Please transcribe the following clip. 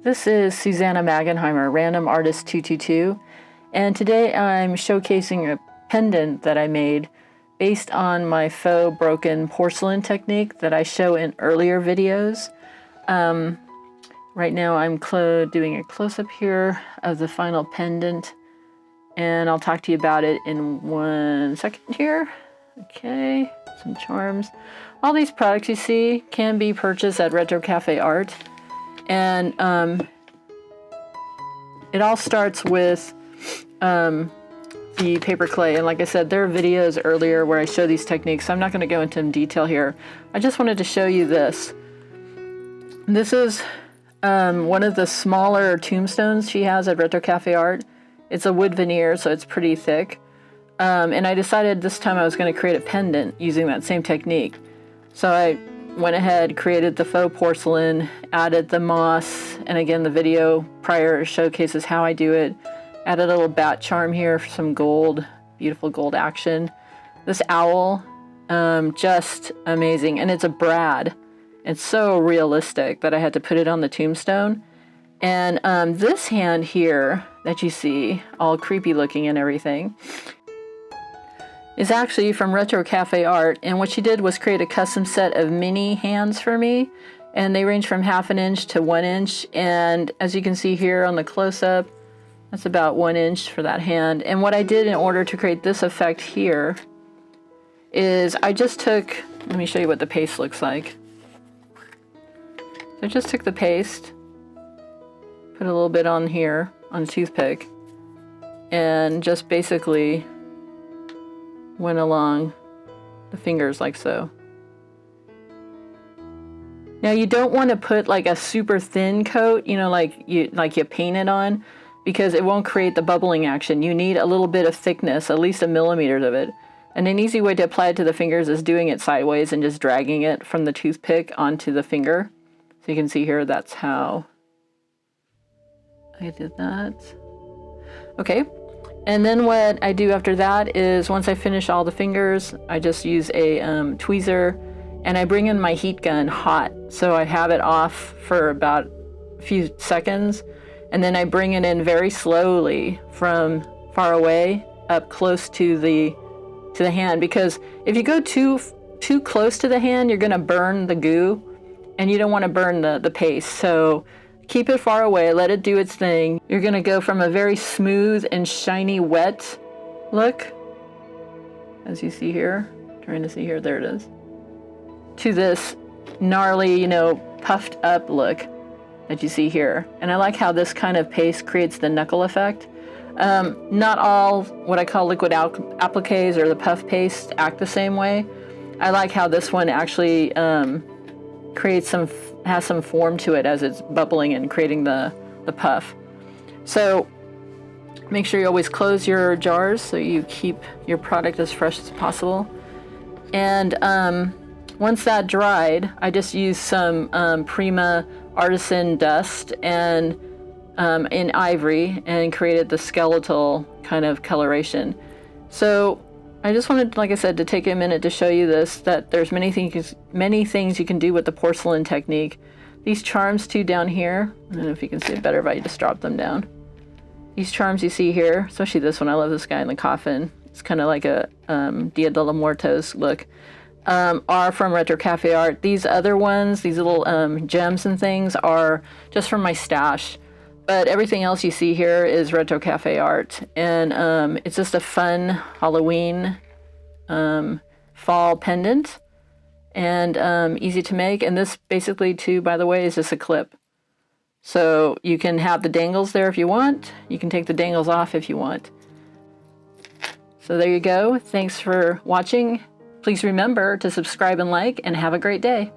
This is Susanna Magenheimer, Random Artist 222, and today I'm showcasing a pendant that I made based on my faux broken porcelain technique that I show in earlier videos. Right now I'm doing a close-up here of the final pendant, and I'll talk to you about it in 1 second here. Okay, some charms. All these products you see can be purchased at Retro Cafe Art. And it all starts with the paper clay. And like I said, there are videos earlier where I show these techniques, so I'm not going to go into detail here. I just wanted to show you this. This is one of the smaller tombstones she has at Retro Cafe Art. It's a wood veneer, so it's pretty thick. And I decided this time I was going to create a pendant using that same technique. So I went ahead, created the faux porcelain, added the moss, and again the video prior showcases how I do it. Added a little bat charm here for some gold, beautiful gold action. This owl, just amazing, and it's a brad. It's so realistic that I had to put it on the tombstone. And this hand here that you see, all creepy looking and everything, is actually from Retro Cafe Art, and what she did was create a custom set of mini hands for me, and they range from 1/2 inch to 1 inch, and as you can see here on the close-up, that's about 1 inch for that hand. And what I did in order to create this effect here is I just took, let me show you what the paste looks like. So I just took the paste, put a little bit on here on a toothpick, and just basically went along the fingers like so. Now you don't want to put like a super thin coat, you know, like you paint it on, because it won't create the bubbling action. You need a little bit of thickness, at least 1 millimeter of it. And an easy way to apply it to the fingers is doing it sideways and just dragging it from the toothpick onto the finger. So you can see here, that's how I did that. Okay. And then what I do after that is once I finish all the fingers, I just use a tweezer and I bring in my heat gun hot. So I have it off for about a few seconds, and then I bring it in very slowly from far away up close to the hand, because if you go too close to the hand, you're gonna burn the goo, and you don't want to burn the paste. So keep it far away, let it do its thing. You're gonna go from a very smooth and shiny wet look, as you see here, trying to see here, there it is, to this gnarly, you know, puffed up look that you see here. And I like how this kind of paste creates the knuckle effect. Not all what I call liquid appliques or the puff paste act the same way. I like how this one actually has some form to it as it's bubbling and creating the puff. So make sure you always close your jars so you keep your product as fresh as possible. And once that dried, I just used some Prima artisan dust and in ivory and created the skeletal kind of coloration. So I just wanted, like I said, to take a minute to show you this, that there's many things you can do with the porcelain technique. These charms too down here, I don't know if you can see it better if I just drop them down. These charms you see here, especially this one, I love this guy in the coffin. It's kind of like a Dia de los Muertos look, are from Retro Cafe Art. These other ones, these little gems and things, are just from my stash. But everything else you see here is Retro Cafe Art. And it's just a fun Halloween fall pendant. And easy to make. And this basically too, by the way, is just a clip. So you can have the dangles there if you want. You can take the dangles off if you want. So there you go. Thanks for watching. Please remember to subscribe and like, and have a great day.